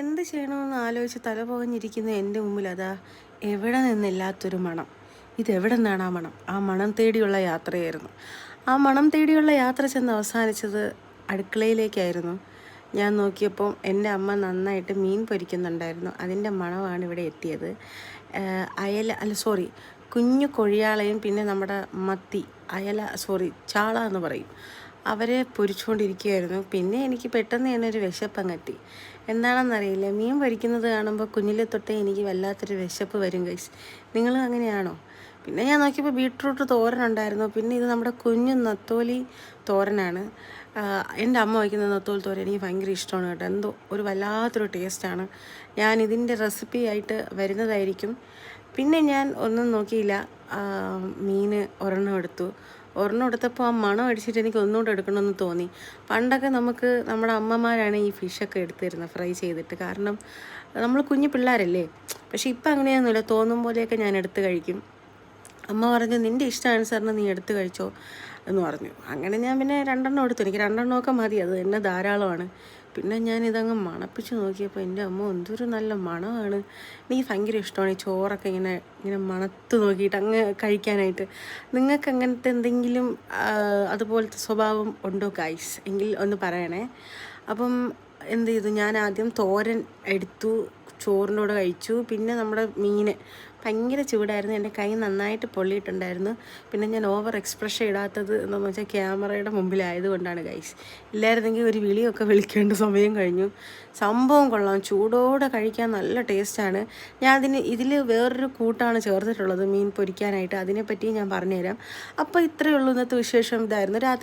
എന്ത് ചെയ്യണമെന്ന് ആലോചിച്ച് തല പുകഞ്ഞിരിക്കുന്ന എൻ്റെ മുമ്പിൽ അതാ എവിടെ നിന്നില്ലാത്തൊരു മണം. ഇതെവിടെ നിന്നാണ് ആ മണം? ആ മണം തേടിയുള്ള യാത്രയായിരുന്നു. ആ മണം തേടിയുള്ള യാത്ര ചെന്ന് അവസാനിച്ചത് അടുക്കളയിലേക്കായിരുന്നു. ഞാൻ നോക്കിയപ്പോൾ എൻ്റെ അമ്മ നന്നായിട്ട് മീൻ പൊരിക്കുന്നുണ്ടായിരുന്നു. അതിൻ്റെ മണമാണ് ഇവിടെ എത്തിയത്. അയല അല്ല സോറി കുഞ്ഞു കൊഴിയാളയും പിന്നെ നമ്മുടെ മത്തി ചാള എന്ന് പറയും, അവരെ പൊരിച്ചുകൊണ്ടിരിക്കുകയായിരുന്നു. പിന്നെ എനിക്ക് പെട്ടെന്ന് തന്നെ ഒരു വിശപ്പങ്ങെത്തി. എന്താണെന്നറിയില്ല, മീൻ പൊരിക്കുന്നത് കാണുമ്പോൾ കുഞ്ഞിലെ തൊട്ടേ എനിക്ക് വല്ലാത്തൊരു വിശപ്പ് വരും ഗൈസ്. നിങ്ങളും അങ്ങനെയാണോ? പിന്നെ ഞാൻ നോക്കിയപ്പോൾ ബീട്രൂട്ട് തോരനുണ്ടായിരുന്നു. പിന്നെ ഇത് നമ്മുടെ കുഞ്ഞു നത്തോലി തോരനാണ്. എൻ്റെ അമ്മ വയ്ക്കുന്ന നത്തോലി തോരൻ എനിക്ക് ഭയങ്കര ഇഷ്ടമാണ് കേട്ടോ. എന്തോ ഒരു വല്ലാത്തൊരു ടേസ്റ്റാണ്. ഞാൻ ഇതിൻ്റെ റെസിപ്പി ആയിട്ട് വരുന്നതായിരിക്കും. പിന്നെ ഞാൻ ഒന്നും നോക്കിയില്ല, മീൻ ഒരെണ്ണം എടുത്തപ്പോൾ ആ മണം അടിച്ചിട്ട് എനിക്ക് ഒന്നുകൂടെ എടുക്കണമെന്ന് തോന്നി. പണ്ടൊക്കെ നമ്മുടെ അമ്മമാരാണ് ഈ ഫിഷൊക്കെ എടുത്തിരുന്നത് ഫ്രൈ ചെയ്തിട്ട്. കാരണം നമ്മൾ കുഞ്ഞു പിള്ളേരല്ലേ. പക്ഷേ ഇപ്പം അങ്ങനെയൊന്നുമില്ല, തോന്നും പോലെയൊക്കെ ഞാൻ എടുത്ത് കഴിക്കും. അമ്മ പറഞ്ഞു നിൻ്റെ ഇഷ്ടാനുസരണം നീ എടുത്ത് കഴിച്ചോ എന്ന് പറഞ്ഞു. അങ്ങനെ ഞാൻ പിന്നെ 2 എടുത്തു. എനിക്ക് 2 മതി, അത് തന്നെ ധാരാളമാണ്. പിന്നെ ഞാൻ ഇതങ്ങ് മണപ്പിച്ച് നോക്കിയപ്പോൾ എൻ്റെ അമ്മ എന്തൊരു നല്ല മണമാണ്. എനിക്ക് ഭയങ്കര ഇഷ്ടമാണ് ഈ ചോറൊക്കെ ഇങ്ങനെ ഇങ്ങനെ മണത്ത് നോക്കിയിട്ട് അങ്ങ് കഴിക്കാനായിട്ട്. നിങ്ങൾക്ക് അങ്ങനത്തെ എന്തെങ്കിലും അതുപോലത്തെ സ്വഭാവം ഉണ്ടോ ഗൈസ്? എങ്കിൽ ഒന്ന് പറയണേ. അപ്പം എന്ത് ചെയ്തു, ഞാൻ ആദ്യം തോരൻ എടുത്തു, ചോറിനോട് കഴിച്ചു. പിന്നെ നമ്മുടെ മീൻ ഭയങ്കര ചൂടായിരുന്നു, എൻ്റെ കൈ നന്നായിട്ട് പൊള്ളിയിട്ടുണ്ടായിരുന്നു. പിന്നെ ഞാൻ ഓവർ എക്സ്പ്രഷൻ ഇടാത്തത് എന്താണെന്ന് വെച്ചാൽ ക്യാമറയുടെ മുമ്പിലായതുകൊണ്ടാണ് ഗൈസ്. ഇല്ലായിരുന്നെങ്കിൽ ഒരു വിളിയൊക്കെ വിളിക്കേണ്ട സമയം കഴിഞ്ഞു. സംഭവം കൊള്ളാം, ചൂടോടെ കഴിക്കാൻ നല്ല ടേസ്റ്റാണ്. ഇതിൽ വേറൊരു കൂട്ടാണ് ചേർത്തിട്ടുള്ളത് മീൻ പൊരിക്കാനായിട്ട്. അതിനെപ്പറ്റി ഞാൻ പറഞ്ഞുതരാം. അപ്പോൾ ഇത്രയേ ഉള്ളൂ ഇന്നത്തെ വിശേഷം. ഇതായിരുന്നു രാത്രി